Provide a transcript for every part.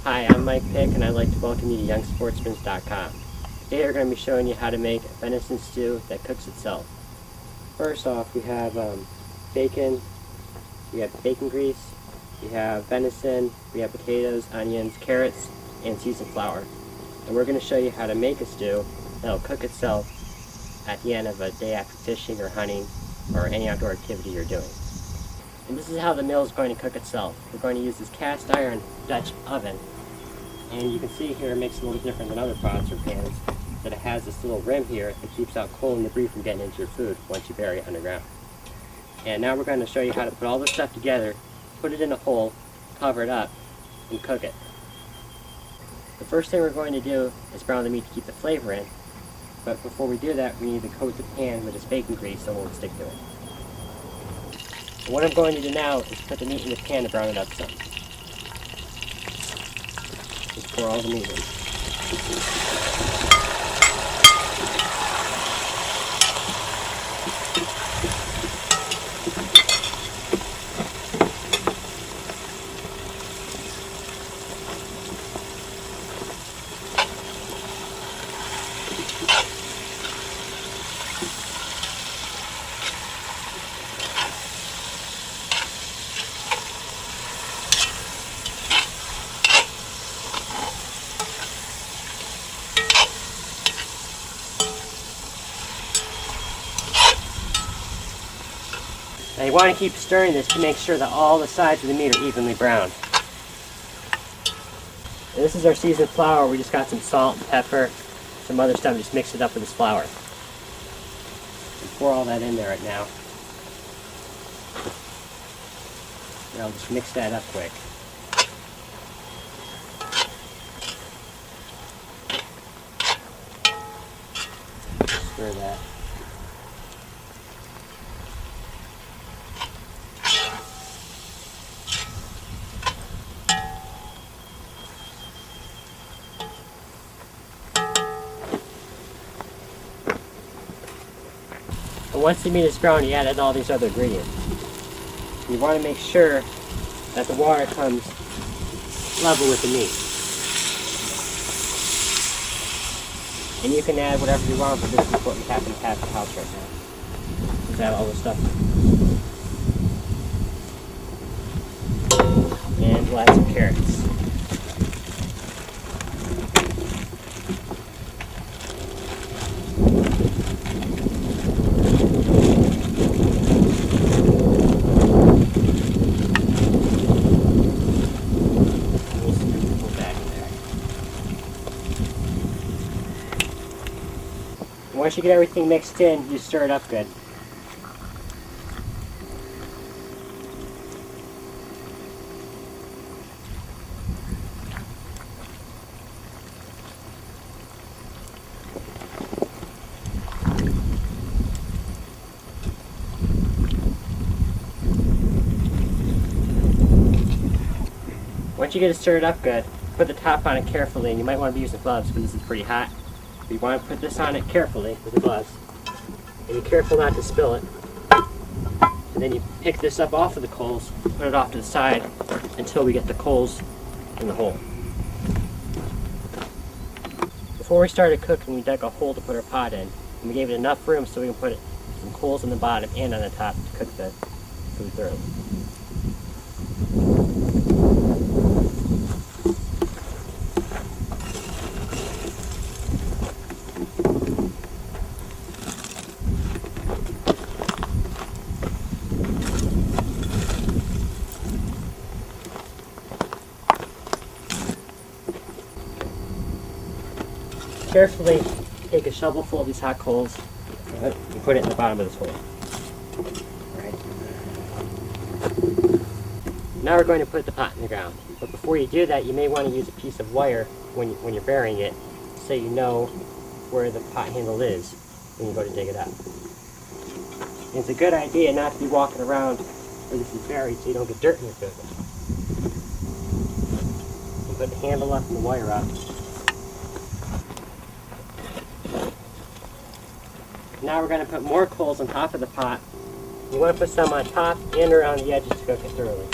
Hi, I'm Mike Pick, and I'd like to welcome you to Youngsportsman.com. Today we're going to be showing you how to make a venison stew that cooks itself. First off, we have bacon, we have bacon grease, we have venison, we have potatoes, onions, carrots, and seasoned flour. And we're going to show you how to make a stew that'll cook itself at the end of a day after fishing or hunting or any outdoor activity you're doing. And this is how the meal is going to cook itself. We're going to use this cast iron Dutch oven. And you can see here it makes it a little different than other pots or pans, that it has this little rim here that keeps out coal and debris from getting into your food once you bury it underground. And now we're going to show you how to put all this stuff together, put it in a hole, cover it up, and cook it. The first thing we're going to do is brown the meat to keep the flavor in, but before we do that we need to coat the pan with this bacon grease so it won't stick to it. And what I'm going to do now is put the meat in the pan to brown it up some. Just pour all the meat in. Now you want to keep stirring this to make sure that all the sides of the meat are evenly browned. And this is our seasoned flour. We just got some salt and pepper, some other stuff, just mix it up with this flour. And pour all that in there right now. And I'll just mix that up quick. Stir that. And once the meat is brown, you add in all these other ingredients. You want to make sure that the water comes level with the meat. And you can add whatever you want, but this is what we happen to have at the house right now. Just add all the stuff. And we'll add some carrots. Once you get everything mixed in, you stir it up good. Once you get it stirred up good, put the top on it carefully, and you might want to be using gloves because this is pretty hot. You want to put this on it carefully with the gloves, and be careful not to spill it. And then you pick this up off of the coals, put it off to the side until we get the coals in the hole. Before we started cooking, we dug a hole to put our pot in, and we gave it enough room so we can put some coals on the bottom and on the top to cook the food thoroughly. Carefully take a shovelful of these hot coals and put it in the bottom of this hole. Right. Now we're going to put the pot in the ground. But before you do that, you may want to use a piece of wire when you're burying it so you know where the pot handle is when you go to dig it up. And it's a good idea not to be walking around where this is buried so you don't get dirt in your food. You put the handle up and the wire up. Now we're going to put more coals on top of the pot. You want to put some on top and around the edges to cook it thoroughly.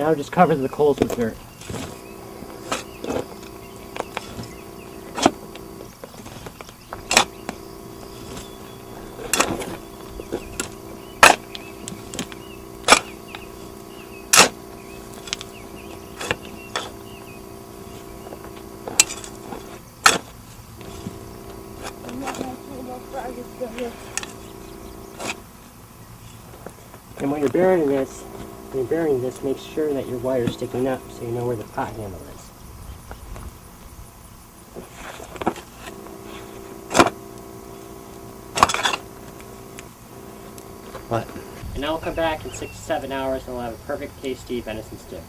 Now just cover the coals with dirt. And when you're burying this, make sure that your wire's sticking up so you know where the pot handle is. What? And now we'll come back in 6 to 7 hours and we'll have a perfect tasty venison stew.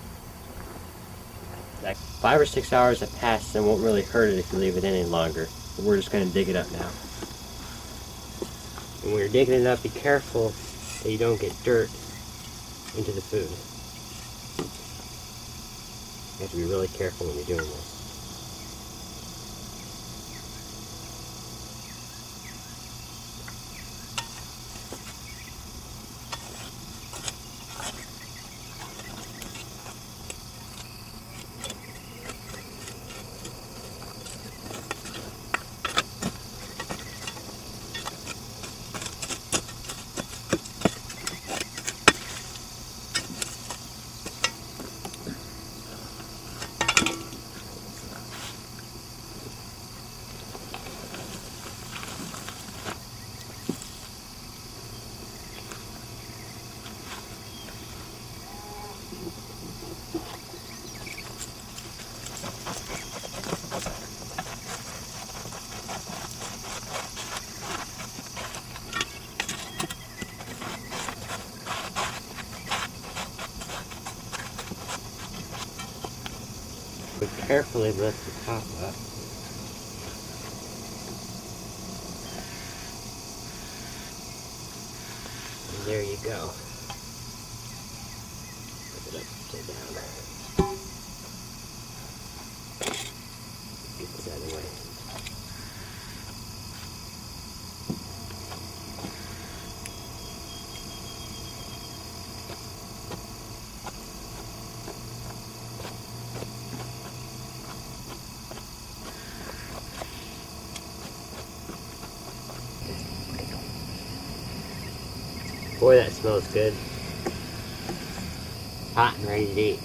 5 or 6 hours have passed and it won't really hurt it if you leave it in any longer. But we're just going to dig it up now. And when you're digging it up, be careful that you don't get dirt into the food. You have to be really careful when you're doing this. But carefully lift the top up. And there you go. Put it upside down. Get this out of the way. Boy, that smells good. Hot and ready to eat.